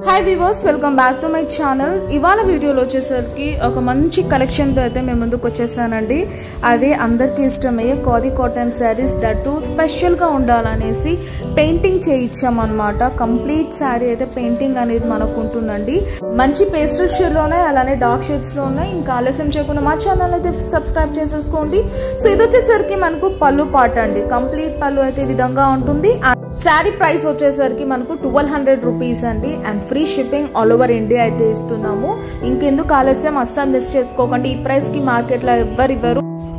Hi viewers, welcome back to my channel. ఇవాళ వీడియోలో వచ్చేసరికి ఒక మంచి కలెక్షన్తో అయితే మేము ముందుకు వచ్చేసానండి. అదే అందరికీ ఇష్టమయ్యే ఖాదీ కాటన్ శారీస్, దట్టు స్పెషల్గా ఉండాలనేసి పెయింటింగ్ చేయించామన్నమాట. కంప్లీట్ శారీ అయితే పెయింటింగ్ అనేది మనకు ఉంటుందండి. మంచి పేస్టల్ షేడ్లోనే, అలానే డార్క్ షేడ్స్లో ఉన్నాయి. ఇంకా ఆలస్యం చేయకుండా మా ఛానల్ అయితే సబ్స్క్రైబ్ చేసేసుకోండి. సో ఇది వచ్చేసరికి మనకు పళ్ళు పాట అండి. కంప్లీట్ పళ్ళు అయితే ఈ విధంగా ఉంటుంది. శారీ ప్రైస్ వచ్చేసరికి మనకు 1200 రూపీస్ అండి. And free shipping all over India అయితే ఇస్తున్నాము. ఇంకెందుకు ఆలస్యం, అస్సలు మిస్ చేసుకోకండి. ఈ ప్రైస్ కి మార్కెట్ లో ఎవ్వరు ఇవ్వరు.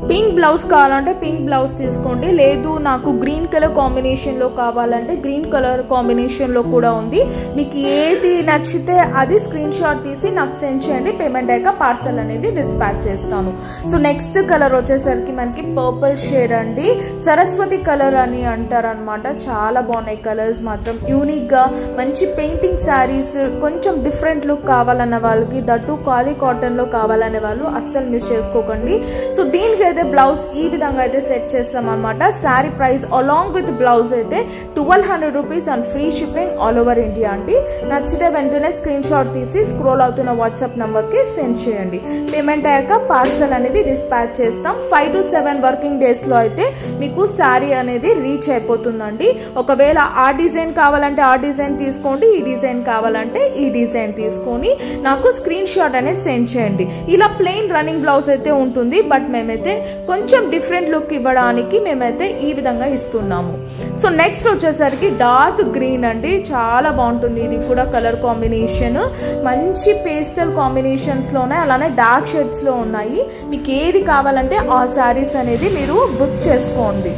పింక్ బ్లౌజ్ కావాలంటే పింక్ బ్లౌజ్ తీసుకోండి, లేదు నాకు గ్రీన్ కలర్ కాంబినేషన్ లో కావాలంటే గ్రీన్ కలర్ కాంబినేషన్ లో కూడా ఉంది. మీకు ఏది నచ్చితే అది స్క్రీన్ షాట్ తీసి నాకు సెండ్ చేయండి. పేమెంట్ అయ్యాక పార్సల్ అనేది డిస్పాచ్ చేస్తాను. సో నెక్స్ట్ కలర్ వచ్చేసరికి మనకి పర్పుల్ షేడ్ అండి. సరస్వతి కలర్ అని అంటారనమాట. చాలా బాగున్నాయి కలర్స్ మాత్రం. యూనిక్ గా మంచి పెయింటింగ్ శారీస్, కొంచెం డిఫరెంట్ లుక్ కావాలన్న వాళ్ళకి, దట్టు ఖాదీ కాటన్ లో కావాలనే వాళ్ళు అస్సలు మిస్ చేసుకోకండి. సో దీనికి అయితే బ్లౌజ్ ఈ విధంగా అయితే సెట్ చేస్తాం అనమాట. Sari price along with blouse అయితే 1200 rupees and free shipping all over India అండి. నచ్చితే వెంటనే స్క్రీన్ షాట్ తీసి స్క్రోల్ అవుతున్న వాట్సాప్ నంబర్ కి సెండ్ చేయండి. పేమెంట్ అయ్యాక పార్సల్ అనేది డిస్పాచ్ చేస్తాం. 5 to 7 వర్కింగ్ డేస్ లో అయితే మీకు శారీ అనేది రీచ్ అయిపోతుందండి. ఒకవేళ ఆ డిజైన్ కావాలంటే ఆ డిజైన్ తీసుకోండి, ఈ డిజైన్ కావాలంటే ఈ డిజైన్ తీసుకొని నాకు స్క్రీన్ షాట్ అనేది సెండ్ చేయండి. ఇలా ప్లెయిన్ రన్నింగ్ బ్లౌజ్ అయితే ఉంటుంది, బట్ మేమైతే కొంచెం డిఫరెంట్ లుక్ ఇవ్వడానికి మేమైతే ఈ విధంగా ఇస్తున్నాము. సో నెక్స్ట్ వచ్చేసరికి డార్క్ గ్రీన్ అండి. చాలా బాగుంటుంది. ఇది కూడా కలర్ కాంబినేషన్ మంచి పేస్టల్ కాంబినేషన్స్ లోనే, అలానే డార్క్ షేడ్స్ లో ఉన్నాయి. మీకు ఏది కావాలంటే ఆ శారీస్ అనేది మీరు బుక్ చేసుకోండి.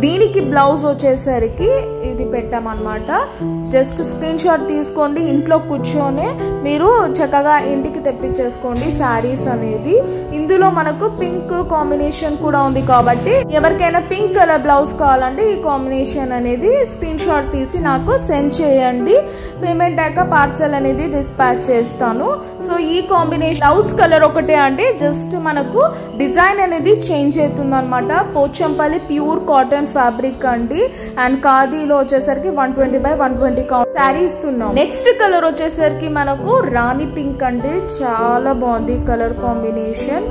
దీనికి బ్లౌజ్ వచ్చేసరికి ఇది పెట్టామన్నమాట. జస్ట్ స్క్రీన్ షాట్ తీసుకోండి. ఇంట్లో కూర్చొని మీరు చక్కగా ఇంటికి తెప్పించేసుకోండి శారీస్ అనేది. ఇందులో మనకు పింక్ కాంబినేషన్ కూడా ఉంది కాబట్టి ఎవరికైనా పింక్ కలర్ బ్లౌజ్ కావాలంటే ఈ కాంబినేషన్ అనేది స్క్రీన్ షాట్ తీసి నాకు సెండ్ చేయండి. పేమెంట్ అయ్యాక పార్సల్ అనేది డిస్పాచ్ చేస్తాను. సో ఈ కాంబినేషన్ బ్లౌజ్ కలర్ ఒకటే అండి, జస్ట్ మనకు డిజైన్ అనేది చేంజ్ అవుతుంది అనమాట. పోచంపల్లి ప్యూర్ కాటన్ ఫ్యాబ్రిక్ అండి. అండ్ ఖాదీలో వచ్చేసరికి 120/120 శారీ ఇస్తున్నాం. నెక్స్ట్ కలర్ వచ్చేసరికి మనకు రాణి పింక్ అండి. చాలా బాగుంది కలర్ కాంబినేషన్.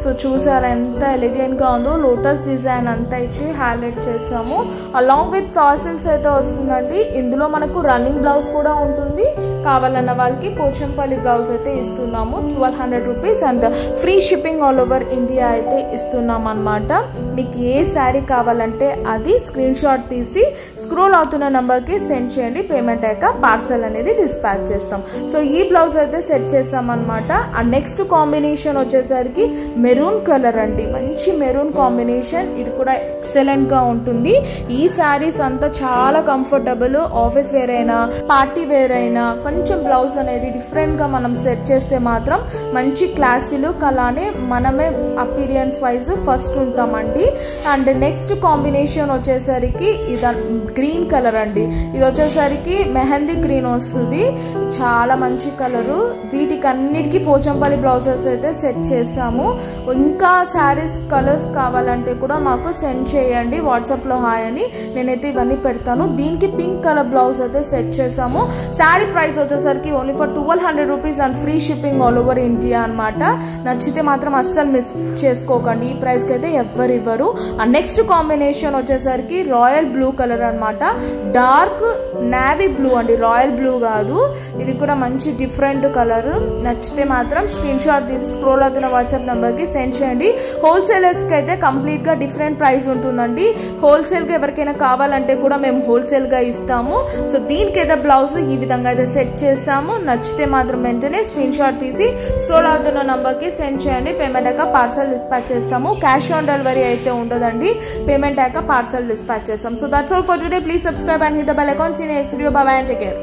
సో చూసారా ఎంత ఎలిగెంట్ గా ఉందో. లోటస్ డిజైన్ అంతా ఇచ్చి హైలైట్ చేసాము. అలాంగ్ విత్ టాసిల్స్ అయితే వస్తుందండి. ఇందులో మనకు రన్నింగ్ బ్లౌజ్ కూడా ఉంటుంది. కావాలన్న వాళ్ళకి పోచంపల్లి బ్లౌజ్ అయితే ఇస్తున్నాము. 1200 rupees and free shipping all over India అయితే ఇస్తున్నాం అనమాట. మీకు ఏ శారీ కావాలంటే అది స్క్రీన్ షాట్ తీసి స్క్రోల్ అవుతున్న నంబర్ కి సెండ్ చేయండి. పేమెంట్ అయ్యాక పార్సల్ అనేది డిస్పాచ్ చేస్తాం. సో ఈ బ్లౌజ్ అయితే సెట్ చేస్తాం అనమాట. అండ్ నెక్స్ట్ కాంబినేషన్ వచ్చేసరికి మెరూన్ కలర్ అండి. మంచి మెరూన్ కాంబినేషన్. ఇది కూడా ఎక్సలెంట్ గా ఉంటుంది. ఈ శారీస్ అంతా చాలా కంఫర్టబుల్. ఆఫీస్ వేర్ అయినా, పార్టీ వేర్ అయినా, కొంచెం బ్లౌజ్ అనేది డిఫరెంట్ గా మనం సెట్ చేస్తే మాత్రం మంచి క్లాసీ లుక్, అలానే మనమే అపీరియన్స్ వైజ్ ఫస్ట్ ఉంటామండి. అండ్ నెక్స్ట్ కాంబినేషన్ వచ్చేసరికి ఇది గ్రీన్ కలర్ అండి. ఇది వచ్చేసరికి మెహందీ గ్రీన్ వస్తుంది. చాలా మంచి కలరు. వీటికి అన్నిటికీ పోచంపల్లి బ్లౌజెస్ అయితే సెట్ చేసాము. ఇంకా శారీస్ కలర్స్ కావాలంటే కూడా మాకు సెండ్ చేయండి వాట్సాప్ లో హాయ్ అని. నేనైతే ఇవన్నీ పెడతాను. దీనికి పింక్ కలర్ బ్లౌజ్ అయితే సెట్ చేసాము. శారీ ప్రైస్ వచ్చేసరికి only for 1200 rupees and free shipping all over India అనమాట. నచ్చితే మాత్రం అస్సలు మిస్ చేసుకోకండి. ఈ ప్రైస్ కి అయితే ఎవ్వరు ఇవ్వరు. అండ్ నెక్స్ట్ కాంబినేషన్ వచ్చేసరికి రాయల్ బ్లూ కలర్ అనమాట. డార్క్ నావీ బ్లూ అండి, రాయల్ బ్లూ కాదు. ఇది కూడా మంచి డిఫరెంట్ కలర్. నచ్చితే మాత్రం స్క్రీన్ షాట్ తీసి స్క్రోల్ అవుతున్న వాట్సాప్ నంబర్ కి సెండ్ చేయండి. హోల్సేలర్స్ కి అయితే కంప్లీట్ గా డిఫరెంట్ ప్రైస్ ఉంటుందండి. హోల్సేల్ గా ఎవరికైనా కావాలంటే కూడా మేము హోల్సేల్ గా ఇస్తాము. సో దీనికైతే బ్లౌజ్ ఈ విధంగా అయితే సెట్ చేస్తాము. నచ్చితే మాత్రం వెంటనే స్క్రీన్ షాట్ తీసి స్క్రోల్ అవుతున్న నంబర్ కి సెండ్ చేయండి. పేమెంట్ అయ్యాక పార్సల్ డిస్పాచ్ చేస్తాము. క్యాష్ ఆన్ డెలివరీ అయితే ఉండదండి. పేమెంట్ అయ్యాక పార్సల్ డిస్పాచ్ చేస్తాం. So that's all for today. Please subscribe and hit the bell icon. See you next video. Bye bye and take care.